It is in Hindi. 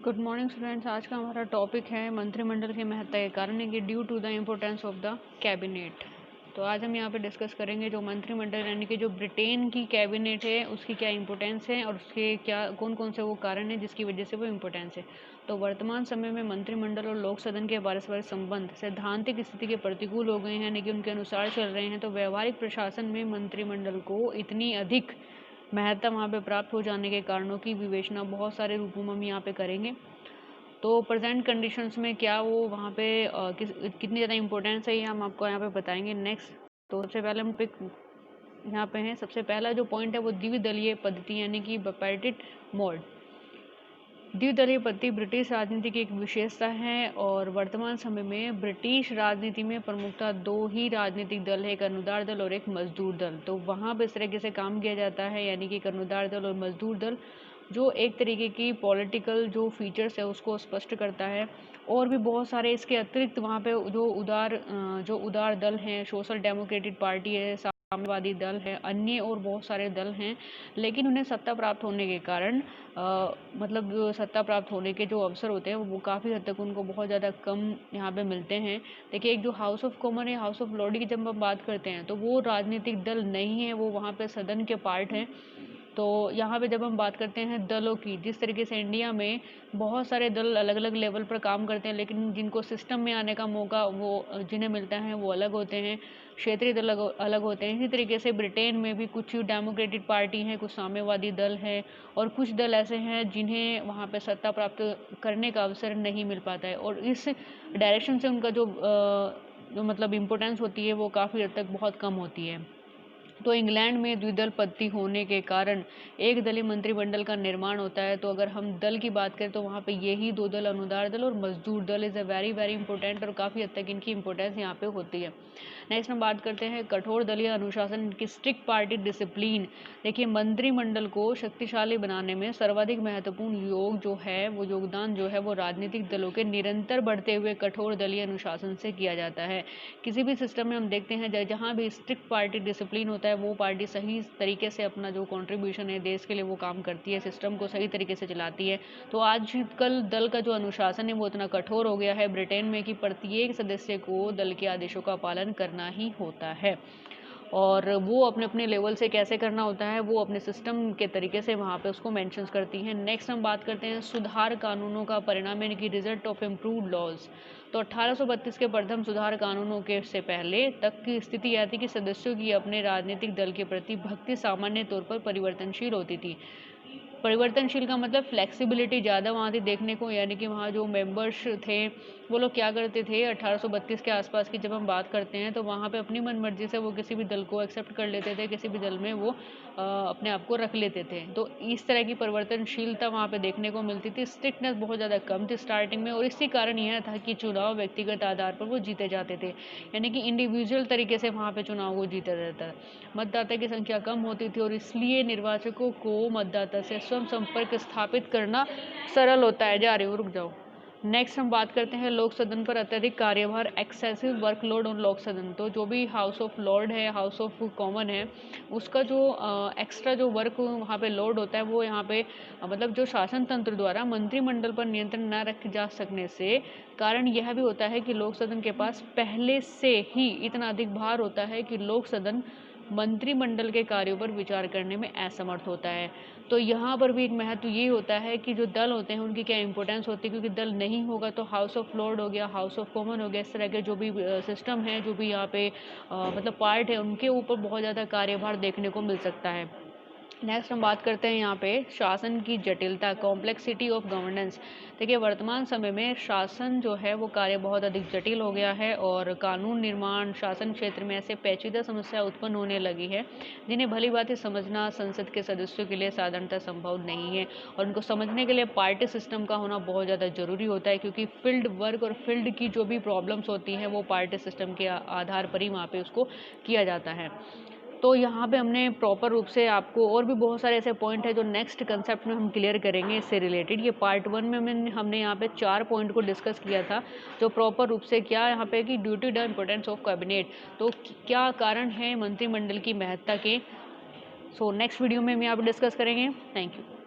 Good morning students. आज का हमारा टॉपिक है मंत्रिमंडल की महत्ता के कारण है कि due to the importance of the cabinet. तो आज हम यहाँ पे डिस्कस करेंगे जो मंत्रिमंडल यानी कि जो ब्रिटेन की कैबिनेट है उसकी क्या इंपॉर्टेंस है और उसके क्या कौन कौन से वो कारण है जिसकी वजह से वो इम्पोर्टेंस है। तो वर्तमान समय में मंत्रिमंडल और लोक सदन के पारस्परिक संबंध सैद्धांतिक स्थिति के प्रतिकूल हो गए हैं यानी कि उनके अनुसार चल रहे हैं। तो व्यवहारिक प्रशासन में मंत्रिमंडल को इतनी अधिक महत्ता वहाँ पे प्राप्त हो जाने के कारणों की विवेचना बहुत सारे रूपों में हम यहाँ पे करेंगे। तो प्रेजेंट कंडीशंस में क्या वो वहाँ पे कितनी ज़्यादा इम्पोर्टेंस है ये हम आपको यहाँ पे बताएंगे नेक्स्ट। तो सबसे पहले हम पिक यहाँ पे हैं। सबसे पहला जो पॉइंट है वो द्विदलीय पद्धति यानी कि बाइपार्टिट मोड। द्विदलीय पद्धति ब्रिटिश राजनीति की एक विशेषता है और वर्तमान समय में ब्रिटिश राजनीति में प्रमुखतः दो ही राजनीतिक दल है, एक अनुदार दल और एक मजदूर दल। तो वहाँ पर इस तरीके से काम किया जाता है यानी कि एक अनुदार दल और मजदूर दल जो एक तरीके की पॉलिटिकल जो फीचर्स है उसको स्पष्ट करता है। और भी बहुत सारे इसके अतिरिक्त वहाँ पे जो उदार दल हैं, सोशल डेमोक्रेटिक पार्टी है, साम्यवादी दल है, अन्य और बहुत सारे दल हैं। लेकिन उन्हें सत्ता प्राप्त होने के कारण मतलब जो सत्ता प्राप्त होने के जो अवसर होते हैं वो काफ़ी हद तक उनको बहुत ज़्यादा कम यहाँ पे मिलते हैं। देखिए, एक जो हाउस ऑफ कॉमन या हाउस ऑफ लॉर्ड की जब हम बात करते हैं तो वो राजनीतिक दल नहीं है, वो वहाँ पे सदन के पार्ट हैं। तो यहाँ पे जब हम बात करते हैं दलों की, जिस तरीके से इंडिया में बहुत सारे दल अलग अलग लेवल पर काम करते हैं लेकिन जिनको सिस्टम में आने का मौका वो जिन्हें मिलता है वो अलग होते हैं, क्षेत्रीय दल अलग होते हैं। इसी तरीके से ब्रिटेन में भी कुछ डेमोक्रेटिक पार्टी हैं, कुछ साम्यवादी दल हैं और कुछ दल ऐसे हैं जिन्हें वहाँ पे सत्ता प्राप्त करने का अवसर नहीं मिल पाता है। और इस डायरेक्शन से उनका जो मतलब इम्पोर्टेंस होती है वो काफ़ी हद तक बहुत कम होती है। तो इंग्लैंड में द्विदल पद्धति होने के कारण एक दलीय मंत्रिमंडल का निर्माण होता है। तो अगर हम दल की बात करें तो वहाँ पे यही दो दल, अनुदार दल और मजदूर दल, is a very very important और काफ़ी हद तक इनकी इंपॉर्टेंस यहाँ पे होती है। नेक्स्ट हम बात करते हैं कठोर दलीय अनुशासन, इनकी स्ट्रिक्ट पार्टी डिसिप्लिन। देखिए, मंत्रिमंडल को शक्तिशाली बनाने में सर्वाधिक महत्वपूर्ण योगदान जो है वो राजनीतिक दलों के निरंतर बढ़ते हुए कठोर दलीय अनुशासन से किया जाता है। किसी भी सिस्टम में हम देखते हैं जहाँ भी स्ट्रिक्ट पार्टी डिसिप्लिन होता है वो पार्टी सही तरीके से अपना जो कंट्रीब्यूशन है देश के लिए वो काम करती है, सिस्टम को सही तरीके से चलाती है। तो आजकल दल का जो अनुशासन है वो इतना कठोर हो गया है ब्रिटेन में कि प्रत्येक सदस्य को दल के आदेशों का पालन करना ही होता है और वो अपने अपने लेवल से कैसे करना होता है वो अपने सिस्टम के तरीके से वहाँ पे उसको मेंशन करती हैं। नेक्स्ट हम बात करते हैं सुधार कानूनों का परिणाम यानी कि रिजल्ट ऑफ इम्प्रूव्ड लॉज। तो 1832 के प्रथम सुधार कानूनों के से पहले तक की स्थिति यह थी कि सदस्यों की अपने राजनीतिक दल के प्रति भक्ति सामान्य तौर पर परिवर्तनशील होती थी। परिवर्तनशील का मतलब फ्लेक्सिबिलिटी ज़्यादा वहाँ थी देखने को, यानी कि वहाँ जो मेंबर्स थे वो लोग क्या करते थे 1832 के आसपास की जब हम बात करते हैं तो वहाँ पे अपनी मनमर्जी से वो किसी भी दल को एक्सेप्ट कर लेते थे, किसी भी दल में वो अपने आप को रख लेते थे। तो इस तरह की परिवर्तनशीलता वहाँ पे देखने को मिलती थी। स्ट्रिक्टनेस बहुत ज़्यादा कम थी स्टार्टिंग में और इसी कारण यह था कि चुनाव व्यक्तिगत आधार पर वो जीते जाते थे, यानी कि इंडिविजुअल तरीके से वहाँ पे चुनाव को जीता जाता था। मतदाता की संख्या कम होती थी और इसलिए निर्वाचकों को मतदाता से स्वयं संपर्क स्थापित करना सरल होता है। जा रही हूँ, रुक जाओ। नेक्स्ट हम बात करते हैं लोक सदन पर अत्यधिक कार्यभार, एक्सेसिव वर्कलोड ऑन लोक सदन। तो जो भी हाउस ऑफ लॉर्ड है, हाउस ऑफ कॉमन है, उसका जो एक्स्ट्रा जो वर्क वहाँ पे लोड होता है वो यहाँ पे मतलब जो शासन तंत्र द्वारा मंत्रिमंडल पर नियंत्रण न रख जा सकने से कारण यह भी होता है कि लोक सदन के पास पहले से ही इतना अधिक भार होता है कि लोक सदन मंत्रिमंडल के कार्यों पर विचार करने में असमर्थ होता है। तो यहाँ पर भी एक महत्व ये होता है कि जो दल होते हैं उनकी क्या इंपॉर्टेंस होती है, क्योंकि दल नहीं होगा तो हाउस ऑफ लॉर्ड हो गया, हाउस ऑफ कॉमन हो गया, इस तरह के जो भी सिस्टम है, जो भी यहाँ पे मतलब पार्ट है, उनके ऊपर बहुत ज़्यादा कार्यभार देखने को मिल सकता है। नेक्स्ट हम बात करते हैं यहाँ पे शासन की जटिलता, कॉम्प्लेक्सिटी ऑफ गवर्नेंस। देखिए, वर्तमान समय में शासन जो है वो कार्य बहुत अधिक जटिल हो गया है और कानून निर्माण शासन क्षेत्र में ऐसे पेचीदा समस्या उत्पन्न होने लगी है जिन्हें भली भांति समझना संसद के सदस्यों के लिए साधारणतः संभव नहीं है। और उनको समझने के लिए पार्टी सिस्टम का होना बहुत ज़्यादा जरूरी होता है, क्योंकि फील्ड वर्क और फील्ड की जो भी प्रॉब्लम्स होती हैं वो पार्टी सिस्टम के आधार पर ही वहाँ पे उसको किया जाता है। तो यहाँ पे हमने प्रॉपर रूप से आपको और भी बहुत सारे ऐसे पॉइंट है जो नेक्स्ट कंसेप्ट में हम क्लियर करेंगे इससे रिलेटेड। ये पार्ट 1 में हमने यहाँ पे 4 पॉइंट को डिस्कस किया था, जो प्रॉपर रूप से क्या यहाँ पे कि duty the importance of cabinet, तो क्या कारण है मंत्रिमंडल की महत्ता के। सो नेक्स्ट वीडियो में हम यहाँ पे डिस्कस करेंगे। Thank you.